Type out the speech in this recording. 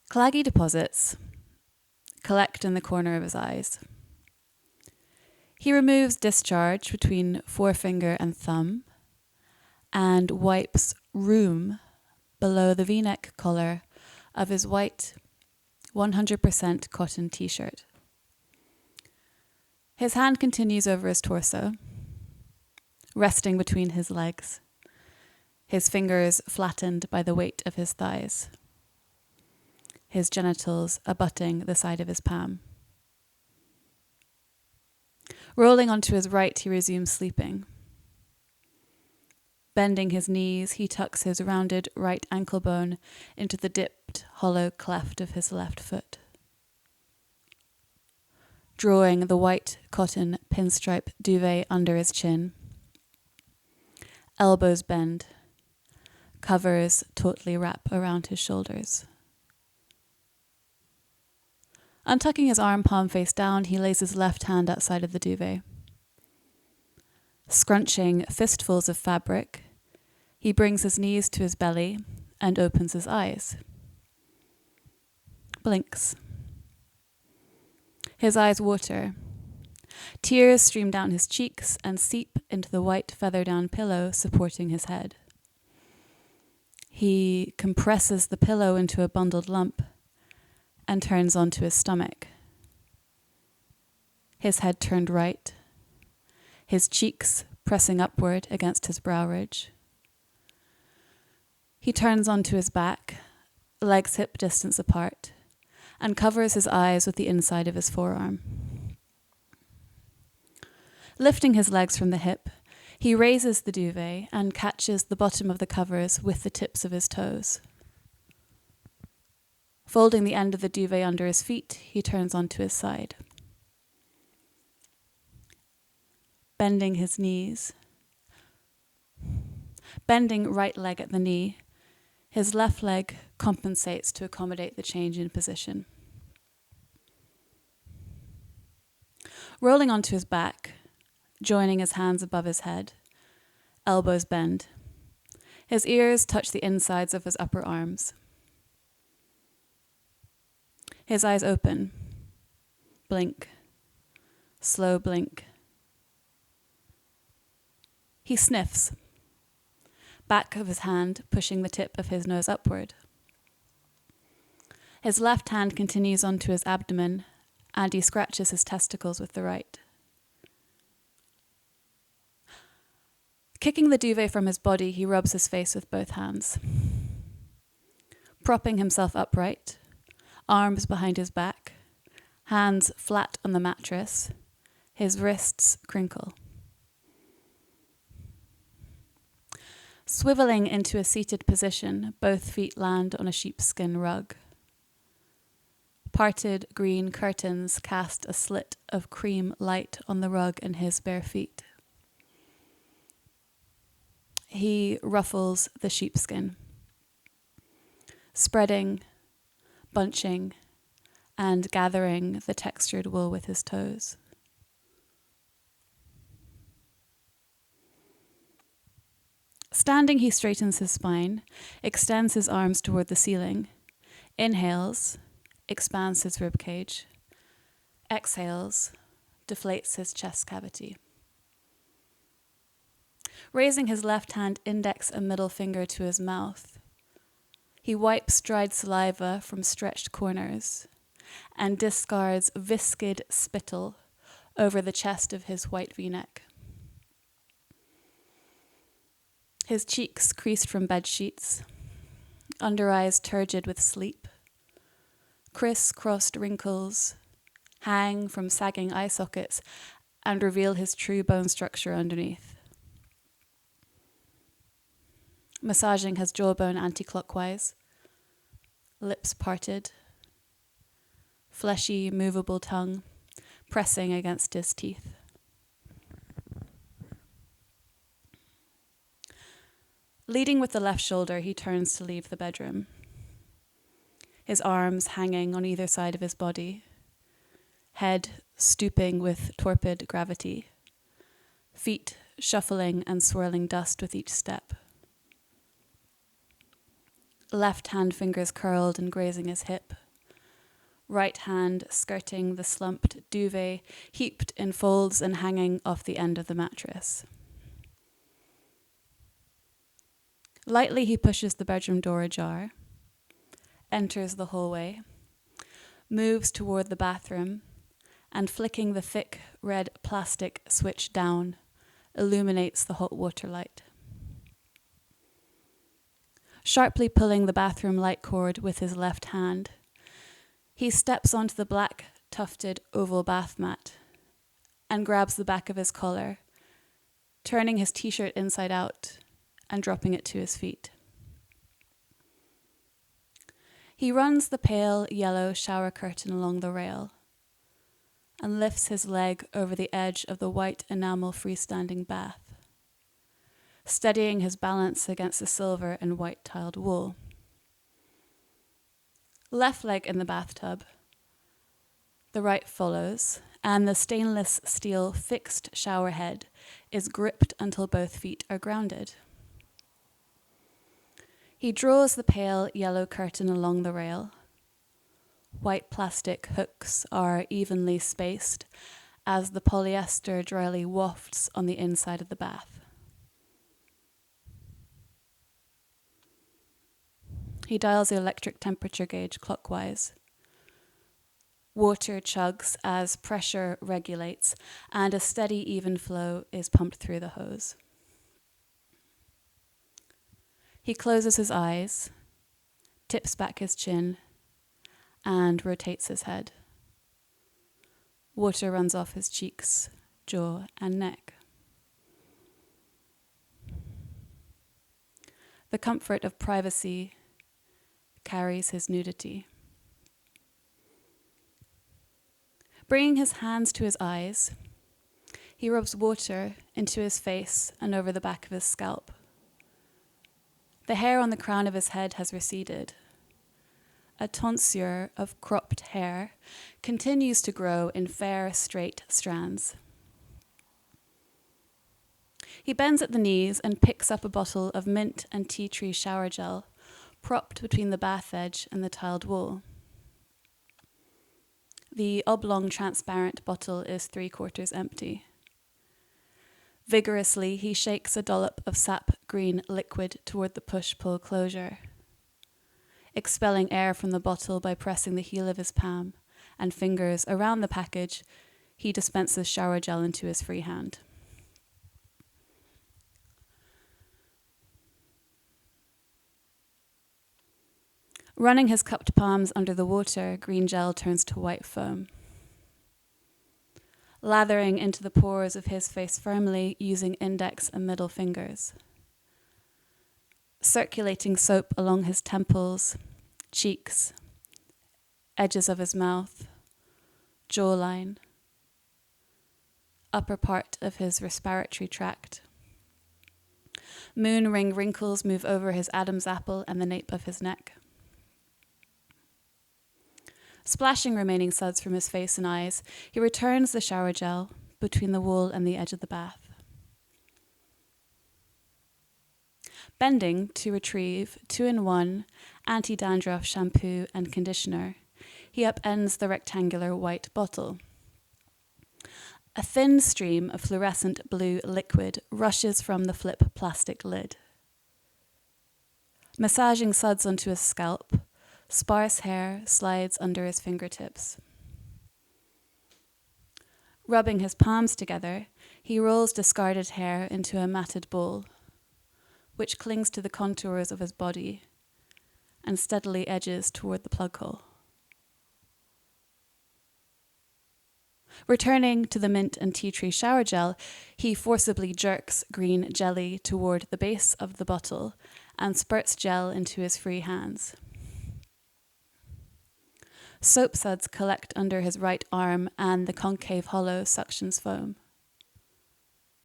Claggy deposits collect in the corner of his eyes. He removes discharge between forefinger and thumb and wipes rheum below the V-neck collar of his white 100% cotton t-shirt. His hand continues over his torso, resting between his legs, his fingers flattened by the weight of his thighs, his genitals abutting the side of his palm. Rolling onto his right, he resumes sleeping. Bending his knees, he tucks his rounded right ankle bone into the dipped, hollow cleft of his left foot. Drawing the white cotton pinstripe duvet under his chin. Elbows bend. Covers tautly wrap around his shoulders. Untucking his arm palm face down, he lays his left hand outside of the duvet. Scrunching fistfuls of fabric, he brings his knees to his belly and opens his eyes. Blinks. His eyes water. Tears stream down his cheeks and seep into the white feather-down pillow supporting his head. He compresses the pillow into a bundled lump and turns onto his stomach. His head turned right, his cheeks pressing upward against his brow ridge. He turns onto his back, legs hip distance apart, and covers his eyes with the inside of his forearm. Lifting his legs from the hip, he raises the duvet and catches the bottom of the covers with the tips of his toes. Folding the end of the duvet under his feet, he turns onto his side. Bending his knees. Bending right leg at the knee, his left leg compensates to accommodate the change in position. Rolling onto his back, joining his hands above his head, elbows bend. His ears touch the insides of his upper arms. His eyes open. Blink. Slow blink. He sniffs. Back of his hand pushing the tip of his nose upward. His left hand continues onto his abdomen and he scratches his testicles with the right. Kicking the duvet from his body, he rubs his face with both hands. Propping himself upright, arms behind his back, hands flat on the mattress, his wrists crinkle. Swiveling into a seated position, both feet land on a sheepskin rug. Parted green curtains cast a slit of cream light on the rug and his bare feet. He ruffles the sheepskin, spreading, bunching, and gathering the textured wool with his toes. Standing, he straightens his spine, extends his arms toward the ceiling, inhales, expands his ribcage, exhales, deflates his chest cavity. Raising his left hand index and middle finger to his mouth, he wipes dried saliva from stretched corners and discards viscid spittle over the chest of his white V-neck. His cheeks creased from bed sheets, under eyes turgid with sleep, criss-crossed wrinkles hang from sagging eye sockets and reveal his true bone structure underneath. Massaging his jawbone anti-clockwise, lips parted, fleshy, movable tongue pressing against his teeth. Leading with the left shoulder, he turns to leave the bedroom, his arms hanging on either side of his body, head stooping with torpid gravity, feet shuffling and swirling dust with each step. left hand fingers curled and grazing his hip, right hand skirting the slumped duvet, heaped in folds and hanging off the end of the mattress. Lightly he pushes the bedroom door ajar, enters the hallway, moves toward the bathroom, and flicking the thick red plastic switch down, illuminates the hot water light. Sharply pulling the bathroom light cord with his left hand, he steps onto the black tufted oval bath mat and grabs the back of his collar, turning his t-shirt inside out and dropping it to his feet. He runs the pale yellow shower curtain along the rail and lifts his leg over the edge of the white enamel freestanding bath, steadying his balance against the silver and white tiled wall. Left leg in the bathtub, the right follows, and the stainless steel fixed shower head is gripped until both feet are grounded. He draws the pale yellow curtain along the rail. White plastic hooks are evenly spaced as the polyester dryly wafts on the inside of the bath. He dials the electric temperature gauge clockwise. Water chugs as pressure regulates, and a steady, even flow is pumped through the hose. He closes his eyes, tips back his chin, and rotates his head. Water runs off his cheeks, jaw, and neck. The comfort of privacy carries his nudity. Bringing his hands to his eyes, he rubs water into his face and over the back of his scalp. The hair on the crown of his head has receded. A tonsure of cropped hair continues to grow in fair, straight strands. He bends at the knees and picks up a bottle of mint and tea tree shower gel, propped between the bath edge and the tiled wall. The oblong transparent bottle is 3/4 empty. Vigorously, he shakes a dollop of sap green liquid toward the push-pull closure, expelling air from the bottle by pressing the heel of his palm and fingers around the package. He dispenses shower gel into his free hand. Running his cupped palms under the water, green gel turns to white foam. Lathering into the pores of his face firmly using index and middle fingers. Circulating soap along his temples, cheeks, edges of his mouth, jawline, upper part of his respiratory tract. Moon ring wrinkles move over his Adam's apple and the nape of his neck. Splashing remaining suds from his face and eyes, he returns the shower gel between the wall and the edge of the bath. Bending to retrieve 2-in-1 anti-dandruff shampoo and conditioner, he upends the rectangular white bottle. A thin stream of fluorescent blue liquid rushes from the flip plastic lid. Massaging suds onto his scalp, sparse hair slides under his fingertips. Rubbing his palms together, he rolls discarded hair into a matted ball, which clings to the contours of his body and steadily edges toward the plug hole. Returning to the mint and tea tree shower gel, he forcibly jerks green jelly toward the base of the bottle and spurts gel into his free hands. Soap suds collect under his right arm and the concave hollow suctions foam.